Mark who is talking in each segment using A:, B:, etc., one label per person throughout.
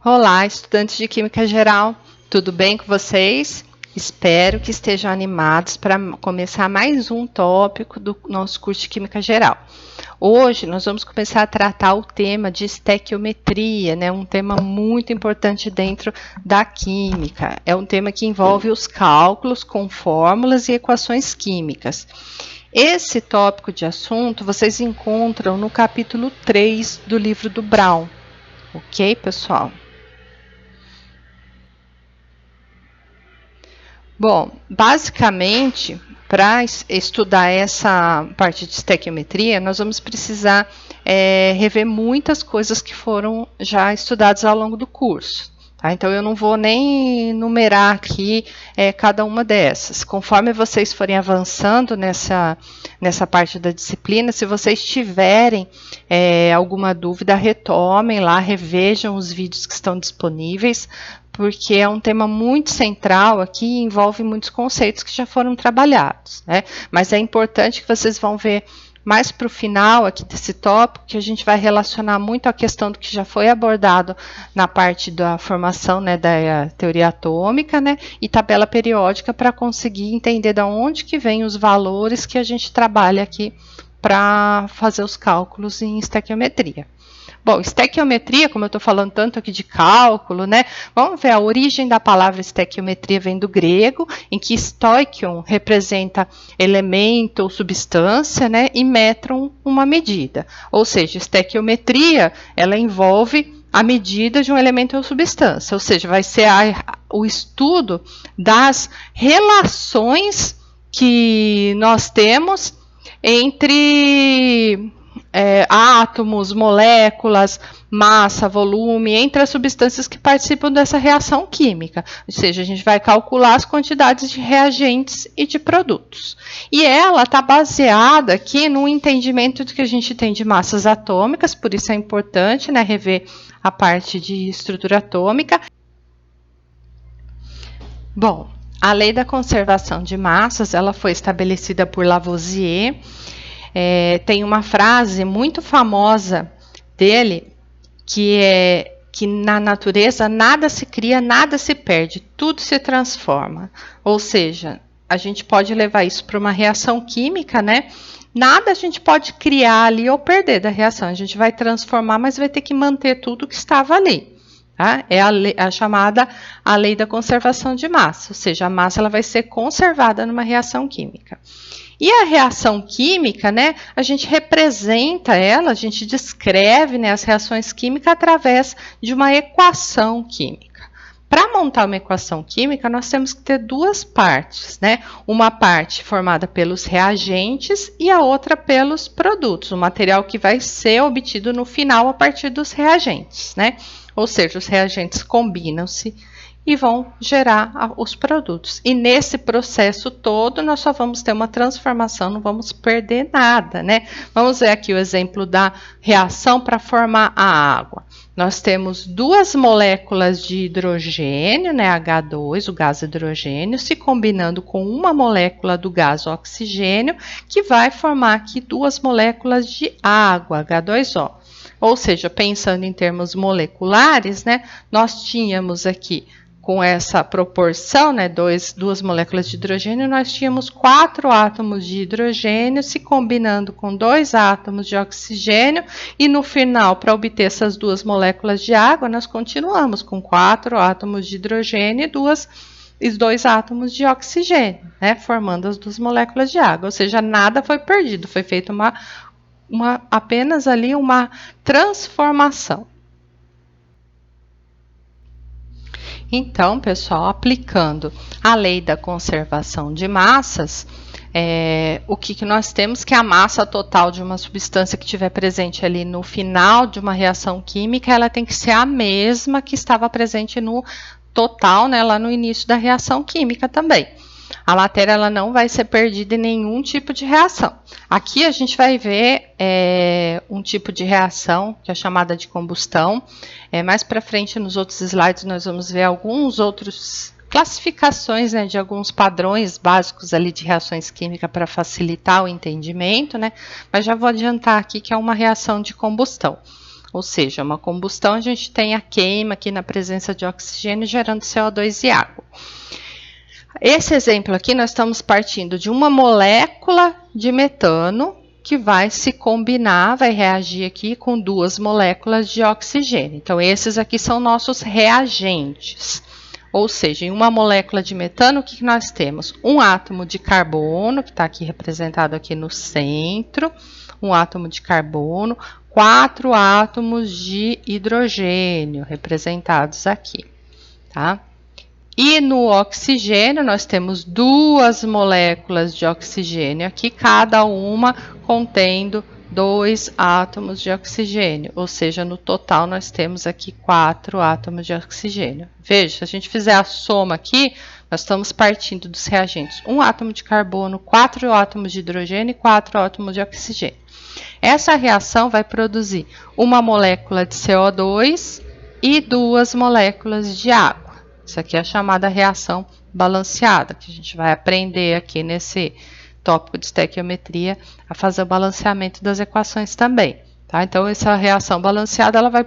A: Olá, estudantes de Química Geral, tudo bem com vocês? Espero que estejam animados para começar mais um tópico do nosso curso de Química Geral. Hoje nós vamos começar a tratar o tema de estequiometria, né? Um tema muito importante dentro da química. É um tema que envolve os cálculos com fórmulas e equações químicas. Esse tópico de assunto vocês encontram no capítulo 3 do livro do Brown. Ok, pessoal? Bom, basicamente, para estudar essa parte de estequiometria, nós vamos precisar rever muitas coisas que foram já estudadas ao longo do curso. Tá? Então, eu não vou nem numerar aqui cada uma dessas. Conforme vocês forem avançando nessa parte da disciplina, se vocês tiverem alguma dúvida, retomem lá, revejam os vídeos que estão disponíveis, porque é um tema muito central aqui e envolve muitos conceitos que já foram trabalhados, né? Mas é importante que vocês vão ver mais para o final aqui desse tópico, que a gente vai relacionar muito a questão do que já foi abordado na parte da formação, né, da teoria atômica, né, e tabela periódica, para conseguir entender de onde que vem os valores que a gente trabalha aqui para fazer os cálculos em estequiometria. Bom, estequiometria, como eu estou falando tanto aqui de cálculo, né? Vamos ver, a origem da palavra estequiometria vem do grego, em que stoichion representa elemento ou substância, né? E metron, uma medida. Ou seja, estequiometria, ela envolve a medida de um elemento ou substância, ou seja, vai ser o estudo das relações que nós temos entre átomos, moléculas, massa, volume, entre as substâncias que participam dessa reação química. Ou seja, a gente vai calcular as quantidades de reagentes e de produtos. E ela está baseada aqui no entendimento do que a gente tem de massas atômicas, por isso é importante, né, rever a parte de estrutura atômica. Bom, a lei da conservação de massas, ela foi estabelecida por Lavoisier. Tem uma frase muito famosa dele, que é que na natureza nada se cria, nada se perde, tudo se transforma. Ou seja, a gente pode levar isso para uma reação química, né? Nada a gente pode criar ali ou perder da reação. A gente vai transformar, mas vai ter que manter tudo que estava ali. Tá? É a chamada a lei da conservação de massa, ou seja, a massa ela vai ser conservada numa reação química. E a reação química, né, a gente representa ela, a gente descreve, né, as reações químicas através de uma equação química. Para montar uma equação química, nós temos que ter duas partes, né? Uma parte formada pelos reagentes e a outra pelos produtos, o material que vai ser obtido no final a partir dos reagentes, né? Ou seja, os reagentes combinam-se e vão gerar os produtos. E nesse processo todo, nós só vamos ter uma transformação, não vamos perder nada, né? Vamos ver aqui o exemplo da reação para formar a água. Nós temos duas moléculas de hidrogênio, né, H2, o gás hidrogênio, se combinando com uma molécula do gás oxigênio, que vai formar aqui duas moléculas de água, H2O. Ou seja, pensando em termos moleculares, né, nós tínhamos aqui, com essa proporção, né, duas moléculas de hidrogênio, nós tínhamos 4 átomos de hidrogênio se combinando com 2 átomos de oxigênio, e no final, para obter essas duas moléculas de água, nós continuamos com 4 átomos de hidrogênio e 2 átomos de oxigênio, né, formando as duas moléculas de água. Ou seja, nada foi perdido, foi feita apenas ali uma transformação. Então, pessoal, aplicando a lei da conservação de massas, o que nós temos que a massa total de uma substância que estiver presente ali no final de uma reação química, ela tem que ser a mesma que estava presente no total, né, lá no início da reação química também. A matéria ela não vai ser perdida em nenhum tipo de reação. Aqui a gente vai ver um tipo de reação que é chamada de combustão. Mais para frente, nos outros slides, nós vamos ver alguns outros classificações, né, de alguns padrões básicos ali de reações químicas para facilitar o entendimento, né? Mas já vou adiantar aqui que é uma reação de combustão. Ou seja, uma combustão, a gente tem a queima aqui na presença de oxigênio gerando CO2 e água. Esse exemplo aqui, nós estamos partindo de uma molécula de metano que vai se combinar, vai reagir aqui com duas moléculas de oxigênio. Então, esses aqui são nossos reagentes. Ou seja, em uma molécula de metano, o que nós temos? Um átomo de carbono, que está aqui representado aqui no centro, um átomo de carbono, 4 átomos de hidrogênio, representados aqui, tá? E no oxigênio, nós temos duas moléculas de oxigênio aqui, cada uma contendo 2 átomos de oxigênio, ou seja, no total nós temos aqui 4 átomos de oxigênio. Veja, se a gente fizer a soma aqui, nós estamos partindo dos reagentes: um átomo de carbono, 4 átomos de hidrogênio e 4 átomos de oxigênio. Essa reação vai produzir uma molécula de CO2 e 2 moléculas de água. Isso aqui é a chamada reação balanceada, que a gente vai aprender aqui nesse tópico de estequiometria a fazer o balanceamento das equações também, tá? Então, essa reação balanceada, ela vai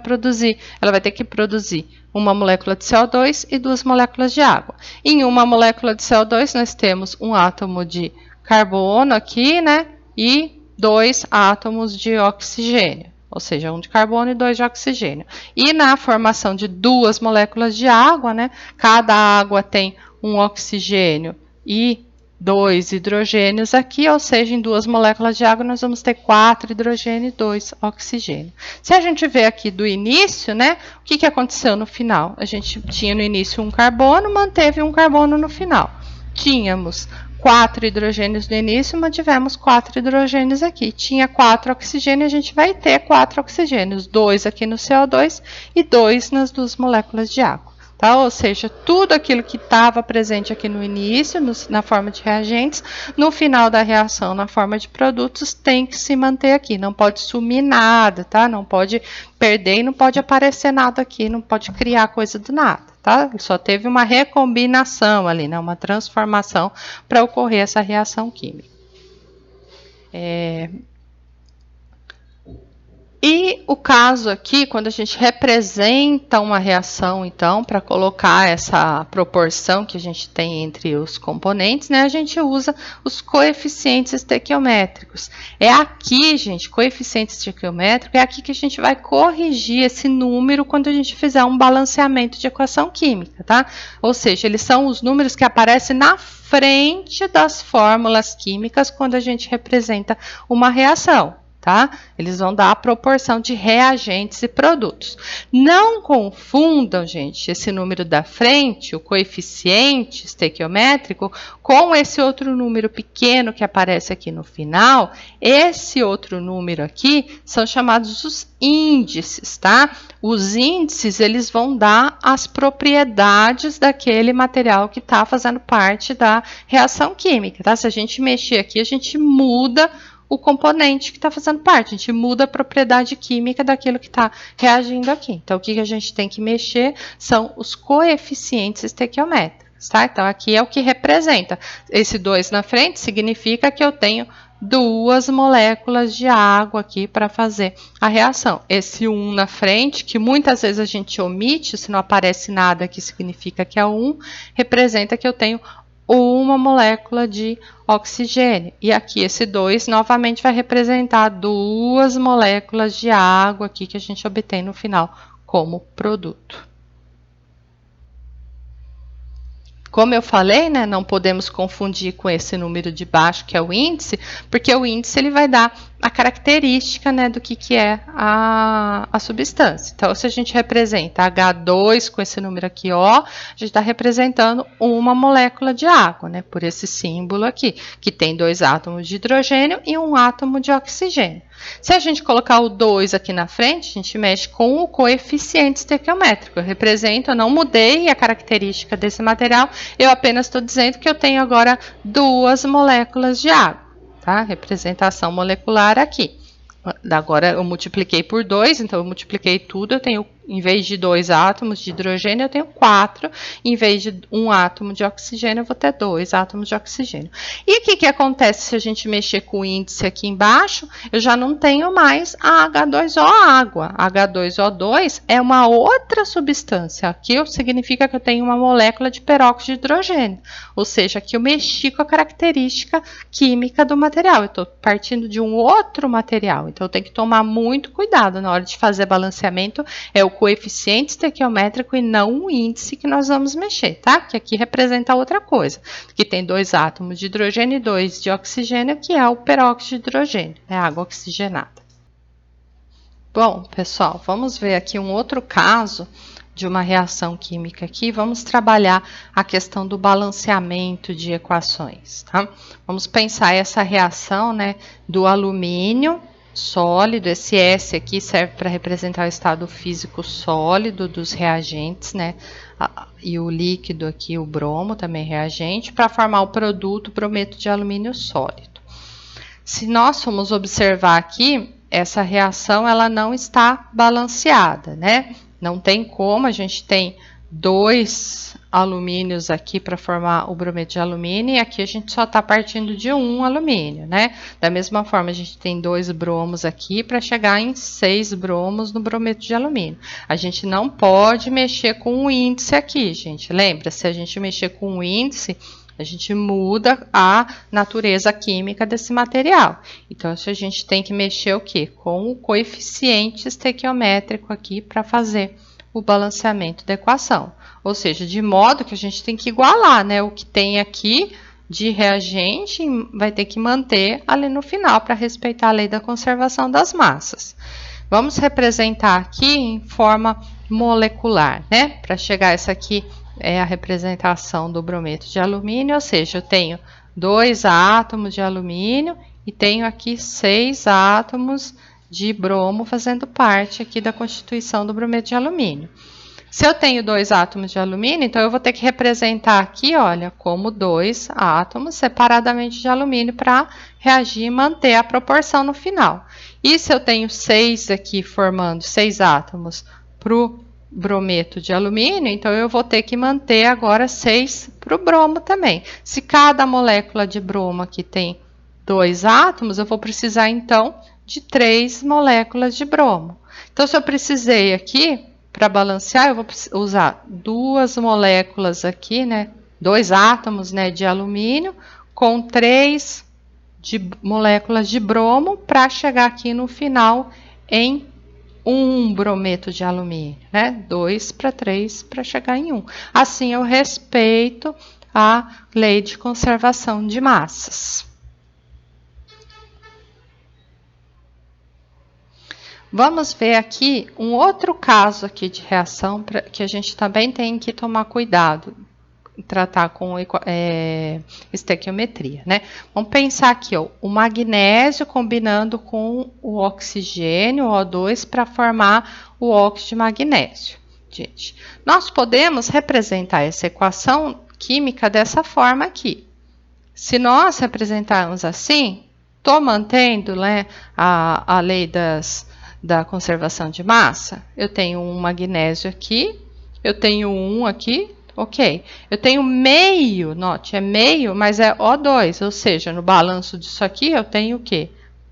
A: ter que produzir uma molécula de CO2 e 2 moléculas de água. Em uma molécula de CO2, nós temos um átomo de carbono aqui, né? E 2 átomos de oxigênio, ou seja, um de carbono e 2 de oxigênio. E na formação de 2 moléculas de água, né? Cada água tem um oxigênio e 2 hidrogênios aqui, ou seja, em 2 moléculas de água nós vamos ter 4 hidrogênio e 2 oxigênio. Se a gente ver aqui do início, né? O que aconteceu no final? A gente tinha no início um carbono, manteve um carbono no final. Tínhamos 4 hidrogênios no início, mantivemos 4 hidrogênios aqui. Tinha 4 oxigênios, a gente vai ter 4 oxigênios, 2 aqui no CO2 e 2 nas 2 moléculas de água. Tá? Ou seja, tudo aquilo que estava presente aqui no início, na forma de reagentes, no final da reação, na forma de produtos, tem que se manter aqui. Não pode sumir nada, tá? Não pode perder e não pode aparecer nada aqui, não pode criar coisa do nada, tá? Só teve uma recombinação ali, né? Uma transformação para ocorrer essa reação química. E o caso aqui, quando a gente representa uma reação, então, para colocar essa proporção que a gente tem entre os componentes, né, a gente usa os coeficientes estequiométricos. É aqui, gente, coeficiente estequiométrico, é aqui que a gente vai corrigir esse número quando a gente fizer um balanceamento de equação química, tá? Ou seja, eles são os números que aparecem na frente das fórmulas químicas quando a gente representa uma reação. Tá? Eles vão dar a proporção de reagentes e produtos. Não confundam, gente, esse número da frente, o coeficiente estequiométrico, com esse outro número pequeno que aparece aqui no final. Esse outro número aqui são chamados os índices, tá? Os índices, eles vão dar as propriedades daquele material que está fazendo parte da reação química, tá? Se a gente mexer aqui, a gente muda o componente que está fazendo parte, a gente muda a propriedade química daquilo que está reagindo aqui. Então, o que a gente tem que mexer são os coeficientes estequiométricos, tá? Então, aqui é o que representa. Esse 2 na frente significa que eu tenho 2 moléculas de água aqui para fazer a reação. Esse 1 na frente, que muitas vezes a gente omite, se não aparece nada que significa que é 1, representa que eu tenho uma molécula de oxigênio. E aqui esse 2 novamente vai representar 2 moléculas de água aqui que a gente obtém no final como produto. Como eu falei, né, não podemos confundir com esse número de baixo, que é o índice, porque o índice ele vai dar a característica, né, do que é a substância. Então, se a gente representa H2 com esse número aqui, O, a gente está representando uma molécula de água, né, por esse símbolo aqui, que tem 2 átomos de hidrogênio e um átomo de oxigênio. Se a gente colocar o 2 aqui na frente, a gente mexe com o coeficiente estequiométrico. Eu represento, eu não mudei a característica desse material, eu apenas estou dizendo que eu tenho agora 2 moléculas de água, tá? Representação molecular aqui. Agora eu multipliquei por 2, então eu multipliquei tudo, eu tenho Em vez de 2 átomos de hidrogênio, eu tenho 4. Em vez de 1 átomo de oxigênio, eu vou ter 2 átomos de oxigênio. E o que acontece se a gente mexer com o índice aqui embaixo? Eu já não tenho mais a H2O, água. H2O2 é uma outra substância. Aqui significa que eu tenho uma molécula de peróxido de hidrogênio. Ou seja, aqui eu mexi com a característica química do material. Eu estou partindo de um outro material. Então, eu tenho que tomar muito cuidado na hora de fazer balanceamento. É o coeficiente estequiométrico e não o índice que nós vamos mexer, tá? Que aqui representa outra coisa. Que tem 2 átomos de hidrogênio e 2 de oxigênio, que é o peróxido de hidrogênio, é água oxigenada. Bom, pessoal, vamos ver aqui um outro caso de uma reação química aqui. Vamos trabalhar a questão do balanceamento de equações, tá? Vamos pensar essa reação, né, do alumínio sólido, esse S aqui serve para representar o estado físico sólido dos reagentes, né? E o líquido aqui, o bromo, também reagente, para formar o produto brometo de alumínio sólido. Se nós formos observar aqui, essa reação ela não está balanceada, né? Não tem como, a gente tem 2 alumínios aqui para formar o brometo de alumínio, e aqui a gente só está partindo de 1 alumínio, né? Da mesma forma, a gente tem 2 bromos aqui para chegar em 6 bromos no brometo de alumínio. A gente não pode mexer com o índice aqui, gente. Lembra, se a gente mexer com o índice, a gente muda a natureza química desse material. Então, a gente tem que mexer o quê? Com o coeficiente estequiométrico aqui para fazer o balanceamento da equação. Ou seja, de modo que a gente tem que igualar, né? O que tem aqui de reagente vai ter que manter ali no final para respeitar a lei da conservação das massas. Vamos representar aqui em forma molecular, né? Para chegar essa aqui é a representação do brometo de alumínio, ou seja, eu tenho 2 átomos de alumínio e tenho aqui 6 átomos de bromo fazendo parte aqui da constituição do brometo de alumínio. Se eu tenho 2 átomos de alumínio, então eu vou ter que representar aqui, olha, como 2 átomos separadamente de alumínio para reagir e manter a proporção no final. E se eu tenho 6 aqui formando 6 átomos para o brometo de alumínio, então eu vou ter que manter agora 6 para o bromo também. Se cada molécula de bromo aqui tem 2 átomos, eu vou precisar então de 3 moléculas de bromo. Então, se eu precisei aqui, para balancear, eu vou usar 2 moléculas aqui, né? 2 átomos, né, de alumínio com 3 moléculas de bromo para chegar aqui no final em 1 brometo de alumínio, né? 2 para 3 para chegar em 1. Assim, eu respeito a lei de conservação de massas. Vamos ver aqui um outro caso aqui de reação que a gente também tem que tomar cuidado em tratar com estequiometria, né? Vamos pensar aqui, ó, o magnésio combinando com o oxigênio, o O2, para formar o óxido de magnésio. Gente, nós podemos representar essa equação química dessa forma aqui. Se nós representarmos assim, estou mantendo, né, a lei da conservação de massa. Eu tenho um magnésio aqui, eu tenho um aqui, ok. Eu tenho meio, note, é meio, mas é O2, ou seja, no balanço disso aqui eu tenho o quê?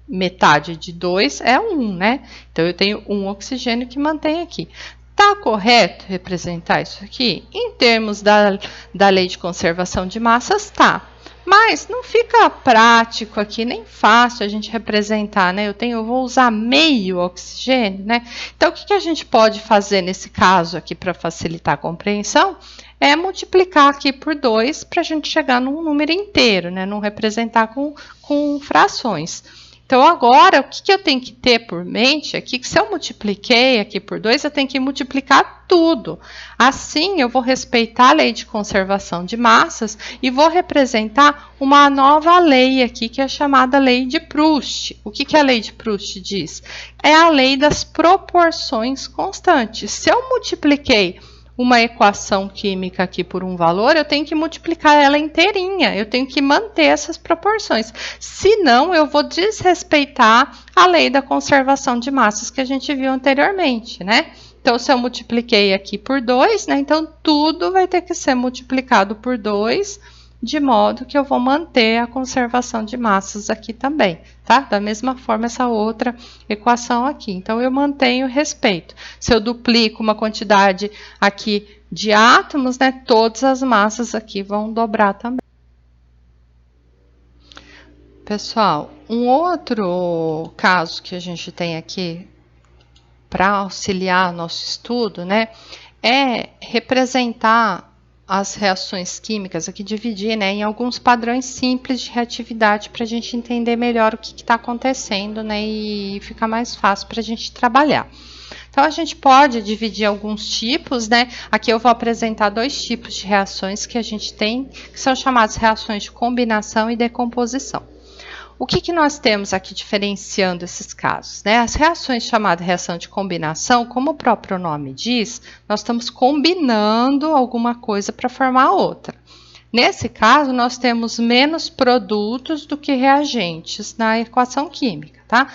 A: Metade de 2 é 1, né? Então, eu tenho um oxigênio que mantém aqui. Tá correto representar isso aqui? Em termos da lei de conservação de massas, tá. Mas não fica prático aqui, nem fácil a gente representar, né? Eu vou usar meio oxigênio, né? Então, o que a gente pode fazer nesse caso aqui para facilitar a compreensão? É multiplicar aqui por 2 para a gente chegar num número inteiro, né? Não representar com frações. Então, agora, o que eu tenho que ter por mente aqui, que se eu multipliquei aqui por 2, eu tenho que multiplicar tudo. Assim, eu vou respeitar a lei de conservação de massas e vou representar uma nova lei aqui, que é chamada lei de Proust. O que a lei de Proust diz? É a lei das proporções constantes. Se eu multipliquei uma equação química aqui por um valor, eu tenho que multiplicar ela inteirinha, eu tenho que manter essas proporções. Senão, eu vou desrespeitar a lei da conservação de massas que a gente viu anteriormente, né? Então, se eu multipliquei aqui por 2, né, então tudo vai ter que ser multiplicado por 2, de modo que eu vou manter a conservação de massas aqui também, tá? Da mesma forma, essa outra equação aqui. Então, eu mantenho respeito. Se eu duplico uma quantidade aqui de átomos, né, todas as massas aqui vão dobrar também. Pessoal, um outro caso que a gente tem aqui para auxiliar nosso estudo, né, é representar as reações químicas, aqui dividir, né, em alguns padrões simples de reatividade para a gente entender melhor o que está acontecendo, né, e ficar mais fácil para a gente trabalhar. Então, a gente pode dividir alguns tipos, né? Aqui eu vou apresentar 2 tipos de reações que a gente tem, que são chamadas reações de combinação e decomposição. O que nós temos aqui diferenciando esses casos, né? As reações chamadas reação de combinação, como o próprio nome diz, nós estamos combinando alguma coisa para formar outra. Nesse caso, nós temos menos produtos do que reagentes na equação química, tá?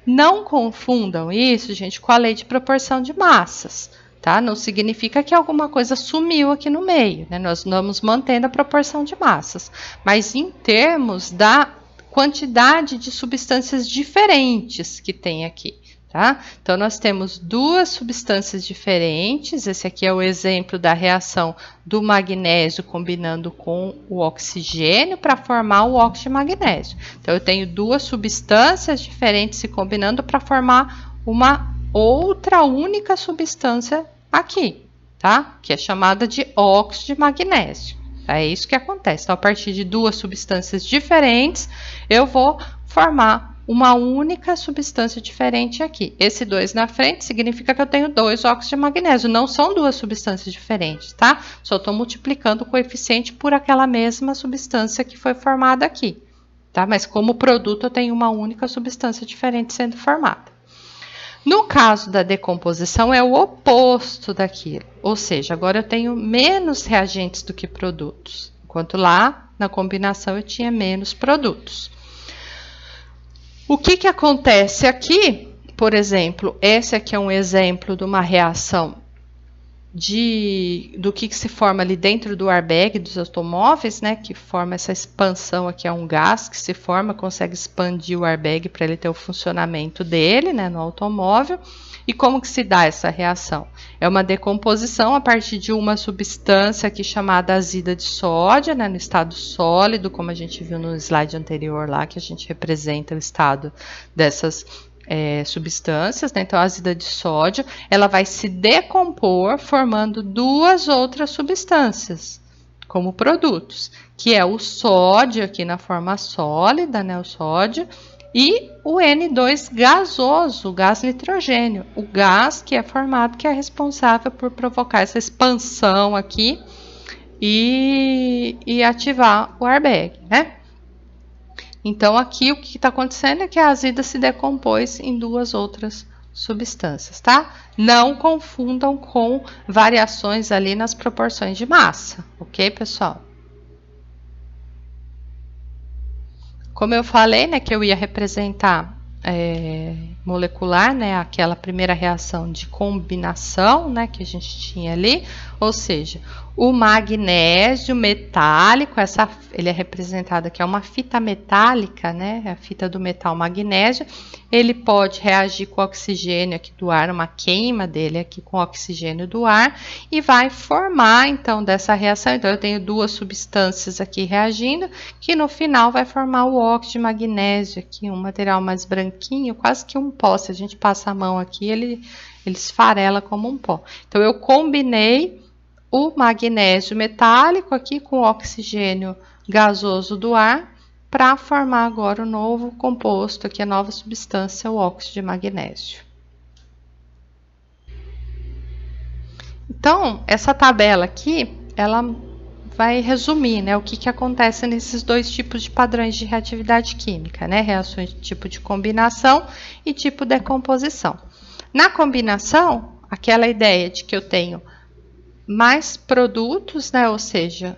A: Não confundam isso, gente, com a lei de proporção de massas, tá? Não significa que alguma coisa sumiu aqui no meio, né? Nós vamos mantendo a proporção de massas, mas em termos da quantidade de substâncias diferentes que tem aqui, tá? Então, nós temos 2 substâncias diferentes. Esse aqui é o exemplo da reação do magnésio combinando com o oxigênio para formar o óxido de magnésio. Então, eu tenho 2 substâncias diferentes se combinando para formar uma outra única substância aqui, tá? Que é chamada de óxido de magnésio. É isso que acontece. Então, a partir de 2 substâncias diferentes, eu vou formar uma única substância diferente aqui. Esse 2 na frente significa que eu tenho 2 óxidos de magnésio. Não são 2 substâncias diferentes, tá? Só estou multiplicando o coeficiente por aquela mesma substância que foi formada aqui, tá? Mas como produto, eu tenho uma única substância diferente sendo formada. No caso da decomposição, é o oposto daquilo. Ou seja, agora eu tenho menos reagentes do que produtos. Enquanto lá, na combinação, eu tinha menos produtos. O que acontece aqui? Por exemplo, esse aqui é um exemplo de uma reação do que se forma ali dentro do airbag dos automóveis, né? Que forma essa expansão aqui, é um gás que se forma, consegue expandir o airbag para ele ter o funcionamento dele, né? No automóvel. E como que se dá essa reação? É uma decomposição a partir de uma substância aqui chamada azida de sódio, né? No estado sólido, como a gente viu no slide anterior lá, que a gente representa o estado dessas substâncias, né? Então, a azida de sódio, ela vai se decompor formando 2 outras substâncias como produtos, que é o sódio aqui na forma sólida, né? O sódio, e o N2 gasoso, o gás nitrogênio, o gás que é formado, que é responsável por provocar essa expansão aqui e ativar o airbag, né? Então, aqui o que está acontecendo é que a azida se decompôs em 2 outras substâncias, tá? Não confundam com variações ali nas proporções de massa, ok, pessoal? Como eu falei, né, que eu ia representar molecular, né, aquela primeira reação de combinação, né, que a gente tinha ali, ou seja, o magnésio metálico, ele é representado aqui, é uma fita metálica, né, a fita do metal magnésio, ele pode reagir com o oxigênio aqui do ar, uma queima dele aqui com o oxigênio do ar, e vai formar, então, dessa reação, então eu tenho 2 substâncias aqui reagindo, que no final vai formar o óxido de magnésio aqui, um material mais branquinho, quase que um pó, se a gente passa a mão aqui, ele esfarela como um pó. Então, eu combinei o magnésio metálico aqui com o oxigênio gasoso do ar para formar agora o novo composto, aqui a nova substância, o óxido de magnésio. Então, essa tabela aqui, ela vai resumir, né, o que acontece nesses 2 tipos de padrões de reatividade química, né, reações de tipo de combinação e tipo de decomposição. Na combinação, aquela ideia de que eu tenho mais produtos, né, ou seja,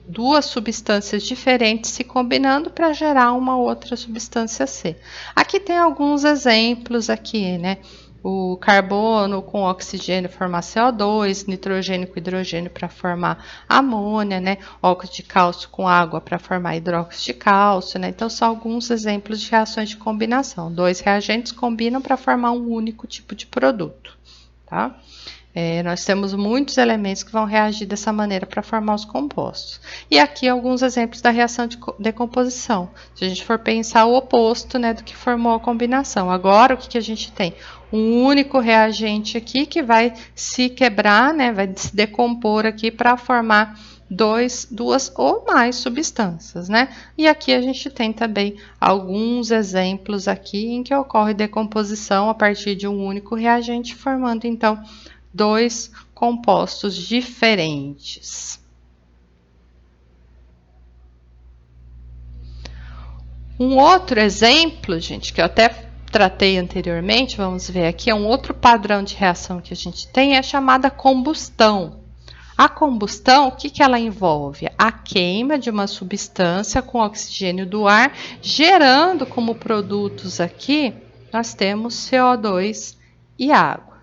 A: 2 substâncias diferentes se combinando para gerar uma outra substância C. Aqui tem alguns exemplos aqui, né, o carbono com oxigênio formar CO2, nitrogênio com hidrogênio para formar amônia, né? Óxido de cálcio com água para formar hidróxido de cálcio, né? Então, são alguns exemplos de reações de combinação. Dois reagentes combinam para formar um único tipo de produto, tá? Nós temos muitos elementos que vão reagir dessa maneira para formar os compostos. E aqui alguns exemplos da reação de decomposição. Se a gente for pensar o oposto, né, do que formou a combinação. Agora, o que a gente tem? Um único reagente aqui que vai se quebrar, né, vai se decompor aqui para formar duas ou mais substâncias, né? E aqui a gente tem também alguns exemplos aqui em que ocorre decomposição a partir de um único reagente, formando, então, dois compostos diferentes. Um outro exemplo, gente, que eu até tratei anteriormente, vamos ver aqui, é um outro padrão de reação que a gente tem, é chamada combustão. A combustão, o que ela envolve? A queima de uma substância com oxigênio do ar, gerando como produtos aqui, nós temos CO2 e água.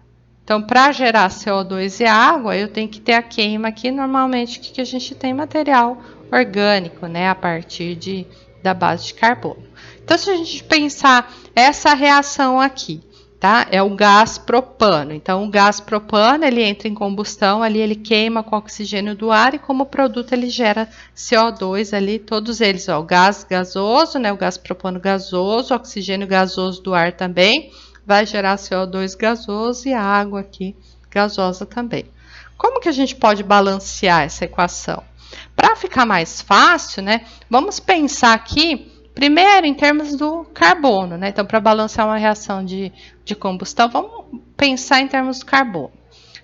A: Então, para gerar CO2 e água, eu tenho que ter a queima aqui. Normalmente, o que a gente tem? Material orgânico, né? A partir da base de carbono. Então, se a gente pensar essa reação aqui, tá? É o gás propano. Então, o gás propano, ele entra em combustão, ali ele queima com o oxigênio do ar e como produto ele gera CO2 ali, todos eles, ó, o gás gasoso, né? O gás propano gasoso, oxigênio gasoso do ar também, vai gerar CO2 gasoso e a água aqui gasosa também. Como que a gente pode balancear essa equação? Para ficar mais fácil, né, vamos pensar aqui, primeiro em termos do carbono, né? Então, para balancear uma reação de combustão, vamos pensar em termos do carbono.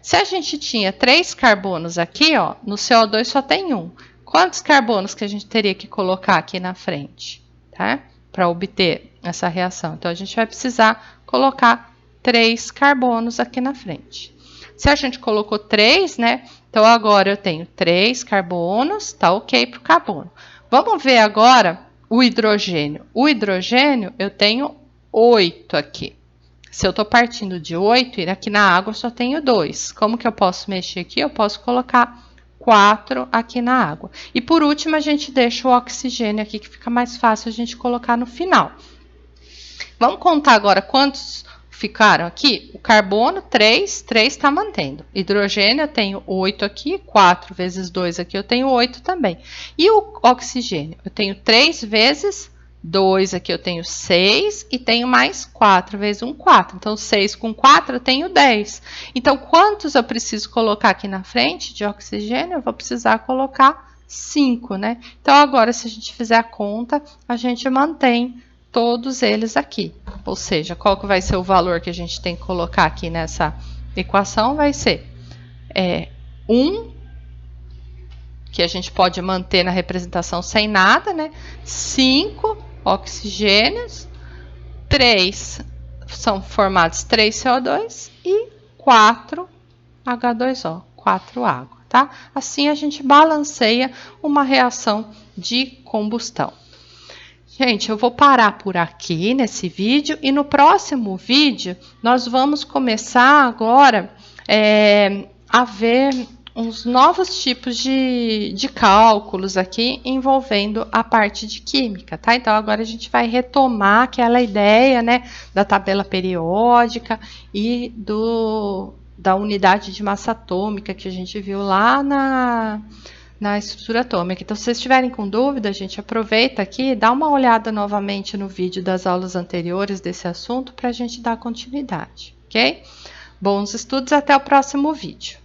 A: Se a gente tinha 3 carbonos aqui, ó, no CO2 só tem 1. Quantos carbonos que a gente teria que colocar aqui na frente, tá? Para obter essa reação. Então, a gente vai precisar colocar 3 carbonos aqui na frente. Se a gente colocou 3, né? Então, agora eu tenho 3 carbonos, tá ok para o carbono. Vamos ver agora o hidrogênio. O hidrogênio, eu tenho 8 aqui. Se eu estou partindo de 8, e aqui na água eu só tenho 2. Como que eu posso mexer aqui? Eu posso colocar 4 aqui na água. E por último, a gente deixa o oxigênio aqui, que fica mais fácil a gente colocar no final. Vamos contar agora quantos ficaram aqui? O carbono, 3 está mantendo. Hidrogênio, eu tenho 8 aqui, 4 vezes 2 aqui, eu tenho 8 também. E o oxigênio? Eu tenho 3 vezes 2 aqui, eu tenho 6 e tenho mais 4 vezes 1, 4. Então, 6 com 4 eu tenho 10. Então, quantos eu preciso colocar aqui na frente de oxigênio? Eu vou precisar colocar 5, né? Então, agora, se a gente fizer a conta, a gente mantém todos eles aqui. Ou seja, qual que vai ser o valor que a gente tem que colocar aqui nessa equação? Vai ser 1, que a gente pode manter na representação sem nada, né? 5 oxigênios, 3 são formados 3 CO2 e 4 H2O, 4 água, tá? Assim a gente balanceia uma reação de combustão. Gente, eu vou parar por aqui nesse vídeo e no próximo vídeo nós vamos começar agora a ver uns novos tipos de cálculos aqui envolvendo a parte de química, tá? Então, agora a gente vai retomar aquela ideia, né, da tabela periódica e da unidade de massa atômica que a gente viu lá na estrutura atômica. Então, se vocês estiverem com dúvida, gente, aproveita aqui, dá uma olhada novamente no vídeo das aulas anteriores desse assunto para a gente dar continuidade, ok? Bons estudos, até o próximo vídeo.